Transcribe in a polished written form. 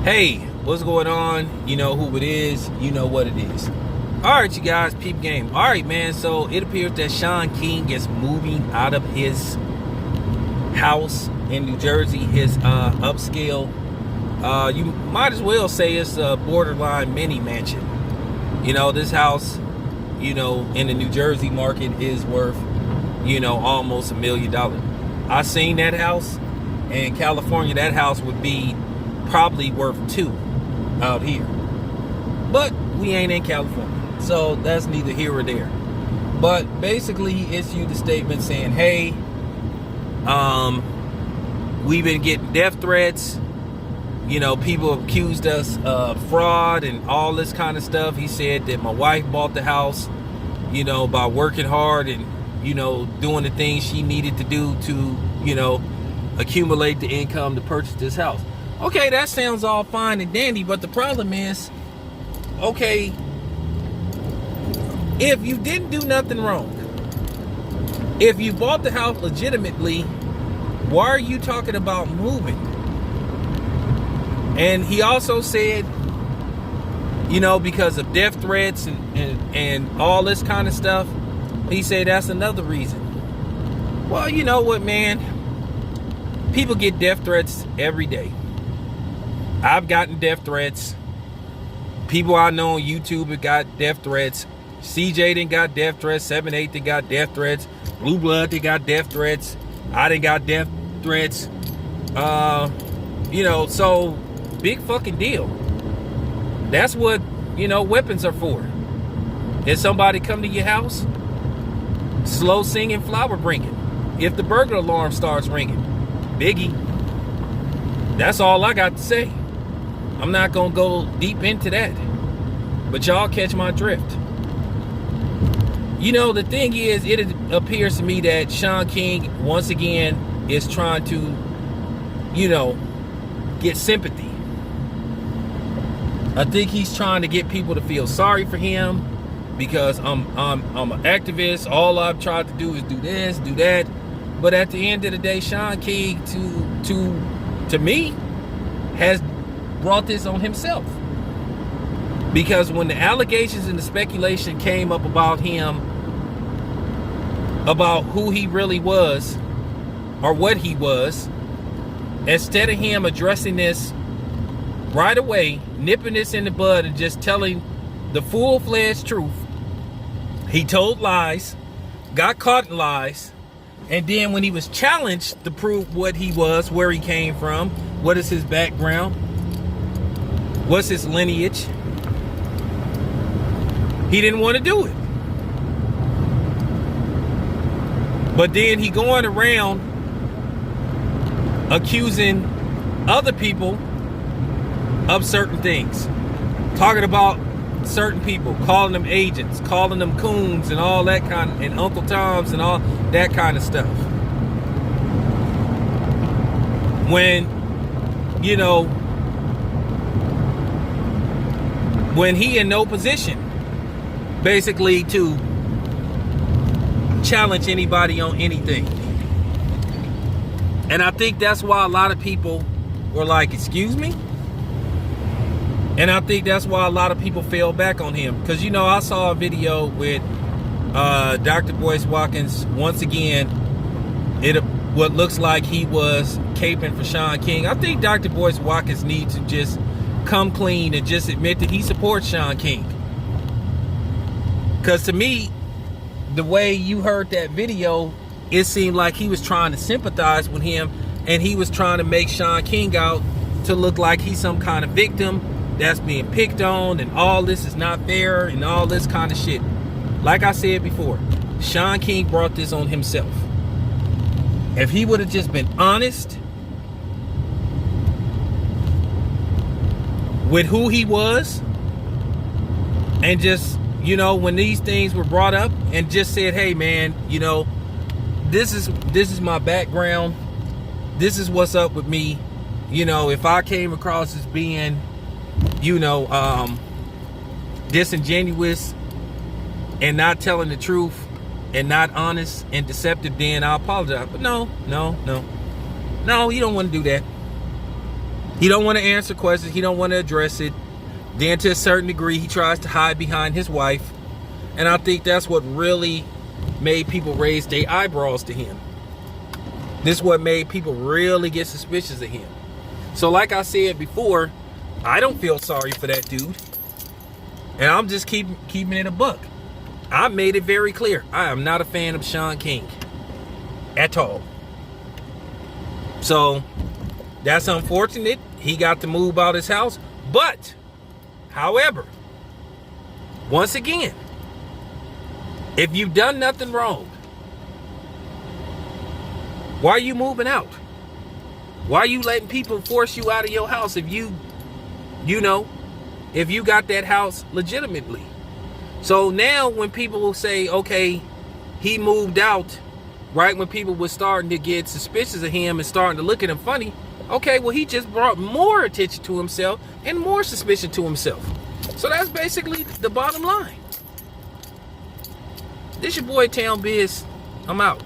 Hey, what's going on? You know who it is. You know what it is. All right, you guys, peep game. All right, man. So it appears that Shaun King is moving out of his house in New Jersey, his upscale. You might as well say it's a borderline mini mansion. You know, this house, in the New Jersey market is worth, almost $1 million. I seen that house in California. That house would be probably worth 2 out here, but we ain't in California, so that's neither here or there. But basically, he issued a statement saying, hey, we've been getting death threats. People accused us of fraud and all this kind of stuff. He said that my wife bought the house, by working hard and, doing the things she needed to do to, accumulate the income to purchase this house. Okay, that sounds all fine and dandy, but the problem is, okay, if you didn't do nothing wrong, if you bought the house legitimately, why are you talking about moving? And he also said, because of death threats and all this kind of stuff, he said that's another reason. Well, you know what, man? People get death threats every day. I've gotten death threats. People I know on YouTube have got death threats. CJ done got death threats. 7-8 done got death threats. Blue Blood they got death threats. I done got death threats. So big fucking deal. That's what, weapons are for. If somebody come to your house, slow singing, flower bringing. If the burglar alarm starts ringing, biggie. That's all I got to say. I'm not going to go deep into that. But y'all catch my drift. The thing is, it appears to me that Shaun King, once again, is trying to, get sympathy. I think he's trying to get people to feel sorry for him because I'm an activist. All I've tried to do is do this, do that. But at the end of the day, Shaun King, to me, has brought this on himself. Because when the allegations and the speculation came up about him, about who he really was, or what he was, instead of him addressing this right away, nipping this in the bud and just telling the full-fledged truth, he told lies, got caught in lies, and then when he was challenged to prove what he was, where he came from, what is his background, what's his lineage, he didn't want to do it. But then he going around accusing other people of certain things, talking about certain people, calling them agents, calling them coons and all that kind of, and Uncle Toms and all that kind of stuff. When, when he in no position basically to challenge anybody on anything. And I think that's why a lot of people were like, excuse me? And I think that's why a lot of people fell back on him. Because, I saw a video with Dr. Boyce Watkins. Once again, what looks like he was caping for Shaun King. I think Dr. Boyce Watkins needs to just come clean and just admit that he supports Shaun King. Because to me, the way you heard that video, it seemed like he was trying to sympathize with him, and he was trying to make Shaun King out to look like he's some kind of victim that's being picked on, and all this is not fair, and all this kind of shit. Like I said before, Shaun King brought this on himself. If he would have just been honest with who he was, and just, when these things were brought up, and just said, hey man, this is my background, this is what's up with me. If I came across as being disingenuous and not telling the truth and not honest and deceptive, then I apologize. But no, you don't want to do that. He don't want to answer questions. He don't want to address it. Then to a certain degree, he tries to hide behind his wife. And I think that's what really made people raise their eyebrows to him. This is what made people really get suspicious of him. So like I said before, I don't feel sorry for that dude. And I'm just keeping it a buck. I made it very clear. I am not a fan of Shaun King. At all. So, that's unfortunate. He got to move out his house. But, however, once again, if you've done nothing wrong, why are you moving out? Why are you letting people force you out of your house if you got that house legitimately? So now when people will say, okay, he moved out, right when people were starting to get suspicious of him and starting to look at him funny, okay, well, he just brought more attention to himself and more suspicion to himself. So that's basically the bottom line. This your boy Town Biz. I'm out.